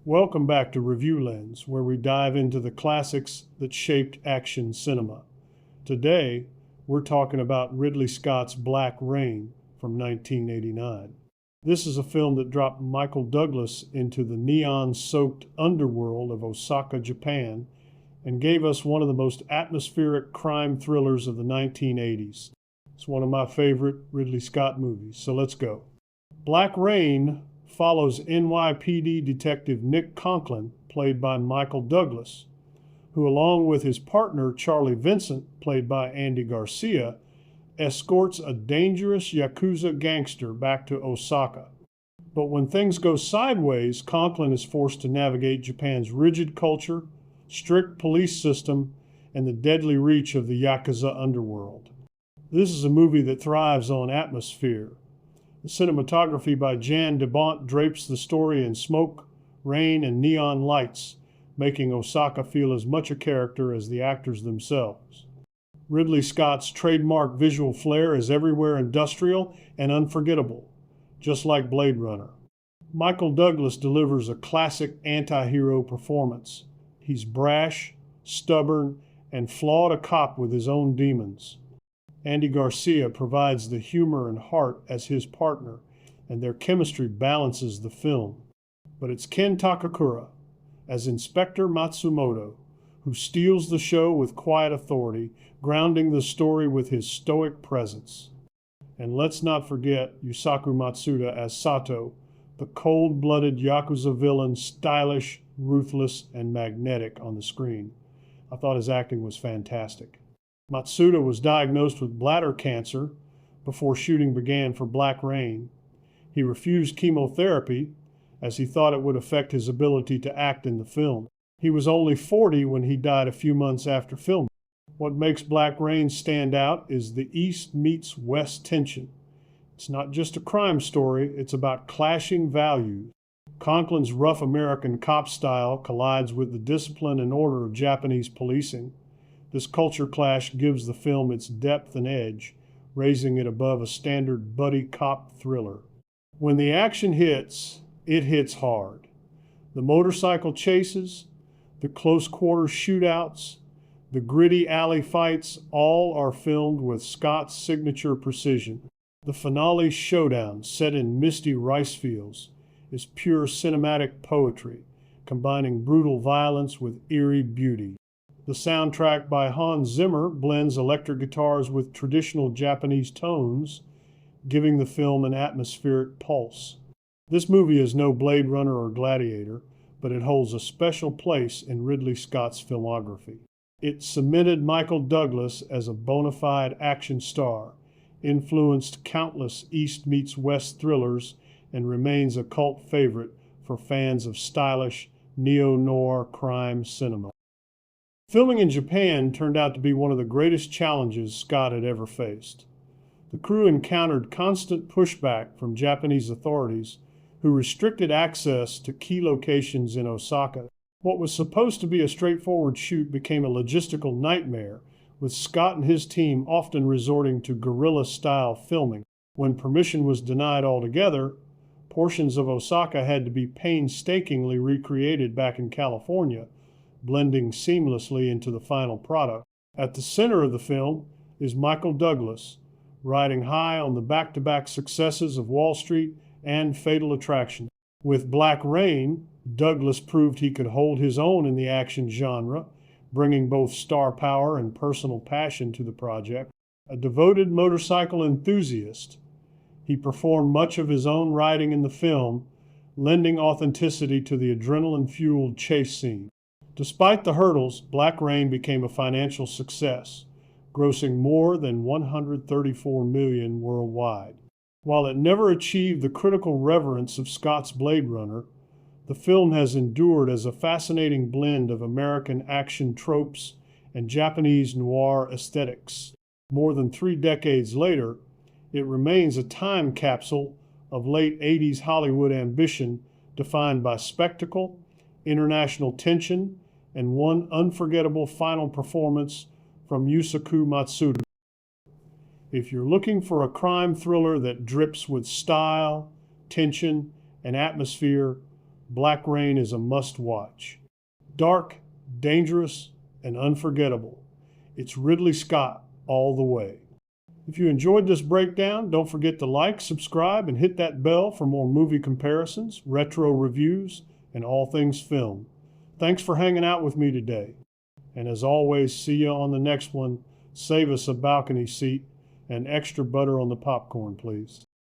Welcome back to Review Lens, where we dive into the classics that shaped action cinema. Today, we're talking about Ridley Scott's Black Rain from 1989. This is a film that dropped Michael Douglas into the neon-soaked underworld of Osaka, Japan, and gave us one of the most atmospheric crime thrillers of the 1980s. It's one of my favorite Ridley Scott movies, so let's go. Black Rain follows NYPD detective Nick Conklin, played by Michael Douglas, who, along with his partner Charlie Vincent, played by Andy Garcia, escorts a dangerous Yakuza gangster back to Osaka. But when things go sideways, Conklin is forced to navigate Japan's rigid culture, strict police system, and the deadly reach of the Yakuza underworld. This is a movie that thrives on atmosphere. The cinematography by Jan de Bont drapes the story in smoke, rain, and neon lights, making Osaka feel as much a character as the actors themselves. Ridley Scott's trademark visual flair is everywhere industrial and unforgettable, just like Blade Runner. Michael Douglas delivers a classic anti-hero performance. He's brash, stubborn, and flawed a cop with his own demons. Andy Garcia provides the humor and heart as his partner, and their chemistry balances the film. But it's Ken Takakura, as Inspector Matsumoto, who steals the show with quiet authority, grounding the story with his stoic presence. And let's not forget Yusaku Matsuda as Sato, the cold-blooded Yakuza villain, stylish, ruthless, and magnetic on the screen. I thought his acting was fantastic. Matsuda was diagnosed with bladder cancer before shooting began for Black Rain. He refused chemotherapy as he thought it would affect his ability to act in the film. He was only 40 when he died a few months after filming. What makes Black Rain stand out is the East meets West tension. It's not just a crime story, it's about clashing values. Conklin's rough American cop style collides with the discipline and order of Japanese policing. This culture clash gives the film its depth and edge, raising it above a standard buddy cop thriller. When the action hits, it hits hard. The motorcycle chases, the close-quarter shootouts, the gritty alley fights, all are filmed with Scott's signature precision. The finale showdown, set in misty rice fields, is pure cinematic poetry, combining brutal violence with eerie beauty. The soundtrack by Hans Zimmer blends electric guitars with traditional Japanese tones, giving the film an atmospheric pulse. This movie is no Blade Runner or Gladiator, but it holds a special place in Ridley Scott's filmography. It cemented Michael Douglas as a bona fide action star, influenced countless East meets West thrillers, and remains a cult favorite for fans of stylish neo-noir crime cinema. Filming in Japan turned out to be one of the greatest challenges Scott had ever faced. The crew encountered constant pushback from Japanese authorities who restricted access to key locations in Osaka. What was supposed to be a straightforward shoot became a logistical nightmare, with Scott and his team often resorting to guerrilla-style filming. When permission was denied altogether, portions of Osaka had to be painstakingly recreated back in California, blending seamlessly into the final product. At the center of the film is Michael Douglas, riding high on the back-to-back successes of Wall Street and Fatal Attraction. With Black Rain, Douglas proved he could hold his own in the action genre, bringing both star power and personal passion to the project. A devoted motorcycle enthusiast, he performed much of his own riding in the film, lending authenticity to the adrenaline-fueled chase scene. Despite the hurdles, Black Rain became a financial success, grossing more than $134 million worldwide. While it never achieved the critical reverence of Scott's Blade Runner, the film has endured as a fascinating blend of American action tropes and Japanese noir aesthetics. More than 3 decades later, it remains a time capsule of late 80s Hollywood ambition defined by spectacle, international tension, and one unforgettable final performance from Yusaku Matsuda. If you're looking for a crime thriller that drips with style, tension, and atmosphere, Black Rain is a must-watch. Dark, dangerous, and unforgettable. It's Ridley Scott all the way. If you enjoyed this breakdown, don't forget to like, subscribe, and hit that bell for more movie comparisons, retro reviews, and all things film. Thanks for hanging out with me today. And as always, see you on the next one. Save us a balcony seat and extra butter on the popcorn, please.